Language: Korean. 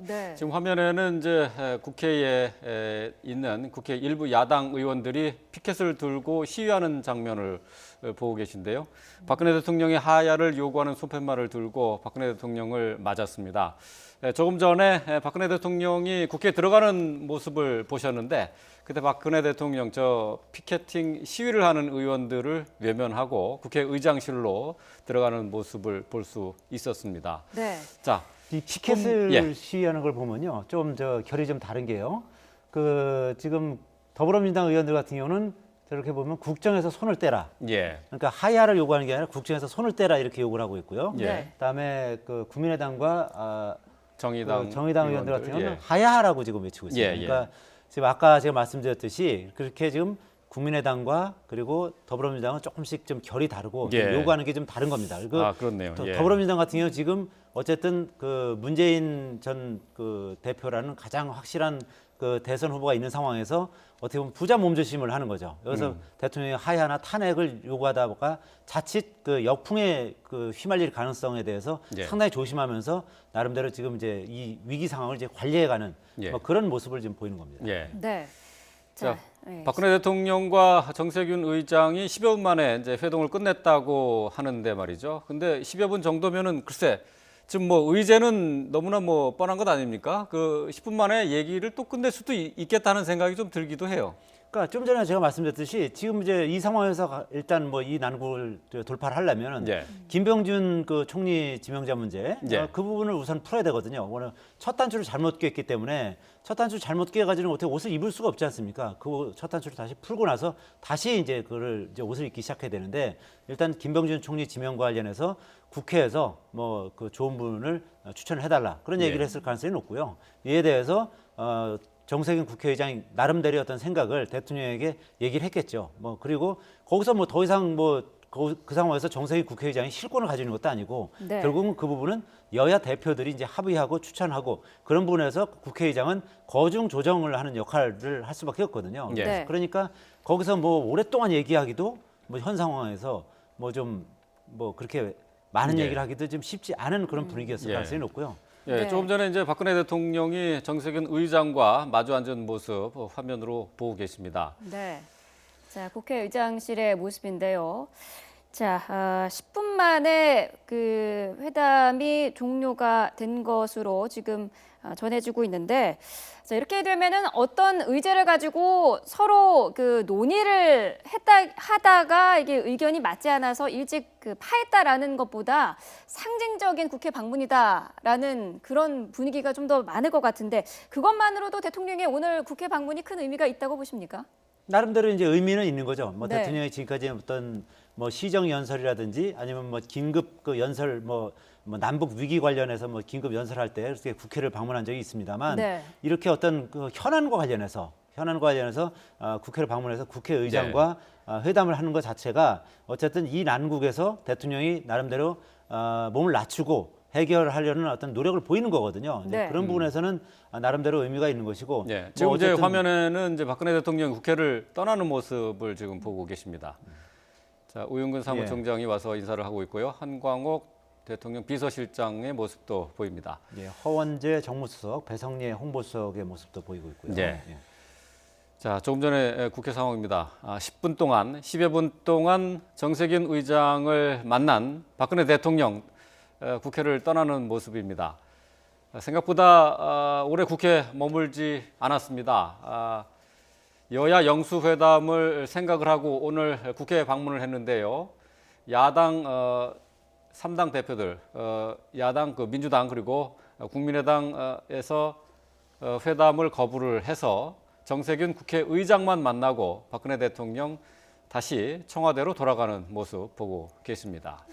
네. 지금 화면에는 이제 국회에 있는 국회 일부 야당 의원들이 피켓을 들고 시위하는 장면을 보고 계신데요. 박근혜 대통령의 하야를 요구하는 손팻말을 들고 박근혜 대통령을 맞았습니다. 조금 전에 박근혜 대통령이 국회에 들어가는 모습을 보셨는데 그때 박근혜 대통령 저 피켓팅 시위를 하는 의원들을 외면하고 국회 의장실로 들어가는 모습을 볼 수 있었습니다. 네. 자, 이 피켓을 예. 시위하는 걸 보면요, 좀 결이 좀 다른 게요. 지금 더불어민주당 의원들 같은 경우는 저렇게 보면 국정에서 손을 떼라. 예. 그러니까 하야를 요구하는 게 아니라 국정에서 손을 떼라 이렇게 요구를 하고 있고요. 예. 그다음에 국민의당과 정의당 의원들 같은 경우는 예. 하야하라고 지금 외치고 있습니다. 예, 예. 그러니까 지금 아까 제가 말씀드렸듯이 그렇게 지금 국민의당과 그리고 더불어민주당은 조금씩 좀 결이 다르고 좀 예. 요구하는 게 좀 다른 겁니다. 그렇네요. 예. 더불어민주당 같은 경우 지금 어쨌든 문재인 전 대표라는 가장 확실한 대선 후보가 있는 상황에서 어떻게 보면 부자 몸조심을 하는 거죠. 여기서 대통령의 하야나 탄핵을 요구하다 보니까 자칫 역풍에 휘말릴 가능성에 대해서 예. 상당히 조심하면서 나름대로 지금 이제 이 위기 상황을 이제 관리해가는 예. 뭐 그런 모습을 지금 보이는 겁니다. 예. 네. 자, 네. 박근혜 대통령과 정세균 의장이 10여 분 만에 이제 회동을 끝냈다고 하는데 말이죠. 근데 10여 분 정도면은 글쎄 지금 뭐 의제는 너무나 뭐 뻔한 것 아닙니까? 10분 만에 얘기를 또 끝낼 수도 있겠다는 생각이 좀 들기도 해요. 그러니까 좀 전에 제가 말씀드렸듯이 지금 이제 이 상황에서 일단 뭐 이 난국을 돌파를 하려면은 예. 김병준 총리 지명자 문제 예. 그 부분을 우선 풀어야 되거든요. 오늘 첫 단추를 잘못 꿰었기 때문에 첫 단추 잘못 꿰가지고 어떻게 옷을 입을 수가 없지 않습니까? 그 첫 단추를 다시 풀고 나서 다시 이제 그걸 이제 옷을 입기 시작해야 되는데 일단 김병준 총리 지명과 관련해서 국회에서 뭐 좋은 분을 추천을 해달라 그런 얘기를 예. 했을 가능성이 높고요. 이에 대해서 정세균 국회의장이 나름대로 어떤 생각을 대통령에게 얘기를 했겠죠. 뭐 그리고 거기서 뭐 더 이상 그 상황에서 정세균 국회의장이 실권을 가지는 것도 아니고 네. 결국은 그 부분은 여야 대표들이 이제 합의하고 추천하고 그런 부분에서 국회의장은 거중 조정을 하는 역할을 할 수밖에 없거든요. 예. 네. 그러니까 거기서 뭐 오랫동안 얘기하기도 뭐 현 상황에서 뭐 그렇게 많은 예. 얘기를 하기도 좀 쉽지 않은 그런 분위기였을 예. 가능성이 높고요. 예, 네. 조금 전에 이제 박근혜 대통령이 정세균 의장과 마주 앉은 모습 화면으로 보고 계십니다. 네. 자, 국회의장실의 모습인데요. 자, 10분 만에 그 회담이 종료가 된 것으로 지금 전해지고 있는데, 자, 이렇게 되면은 어떤 의제를 가지고 서로 논의를 하다가 이게 의견이 맞지 않아서 일찍 파했다라는 것보다 상징적인 국회 방문이다라는 그런 분위기가 좀 더 많을 것 같은데, 그것만으로도 대통령의 오늘 국회 방문이 큰 의미가 있다고 보십니까? 나름대로 이제 의미는 있는 거죠. 뭐 네. 대통령이 지금까지 어떤 뭐 시정 연설이라든지 아니면 뭐 긴급 연설 뭐 남북 위기 관련해서 뭐 긴급 연설할 때 이렇게 국회를 방문한 적이 있습니다만 네. 이렇게 어떤 현안과 관련해서 국회를 방문해서 국회의장과 회담을 하는 것 자체가 어쨌든 이 난국에서 대통령이 나름대로 몸을 낮추고 해결하려는 어떤 노력을 보이는 거거든요. 네. 그런 부분에서는 나름대로 의미가 있는 것이고. 예, 뭐 지금 이제 어쨌든 화면에는 이제 박근혜 대통령이 국회를 떠나는 모습을 지금 보고 계십니다. 자, 우윤근 사무총장이 와서 인사를 하고 있고요. 한광옥 대통령 비서실장의 모습도 보입니다. 예, 허원재 정무수석, 배성재 홍보수석의 모습도 보이고 있고요. 예. 자, 조금 전에 국회 상황입니다. 10분 동안, 10여 분 동안 정세균 의장을 만난 박근혜 대통령 국회를 떠나는 모습입니다. 생각보다 오래 국회에 머물지 않았습니다. 여야 영수회담을 생각을 하고 오늘 국회에 방문을 했는데요. 야당 3당 대표들, 야당 민주당 그리고 국민의당에서 회담을 거부를 해서 정세균 국회의장만 만나고 박근혜 대통령 다시 청와대로 돌아가는 모습 보고 계십니다.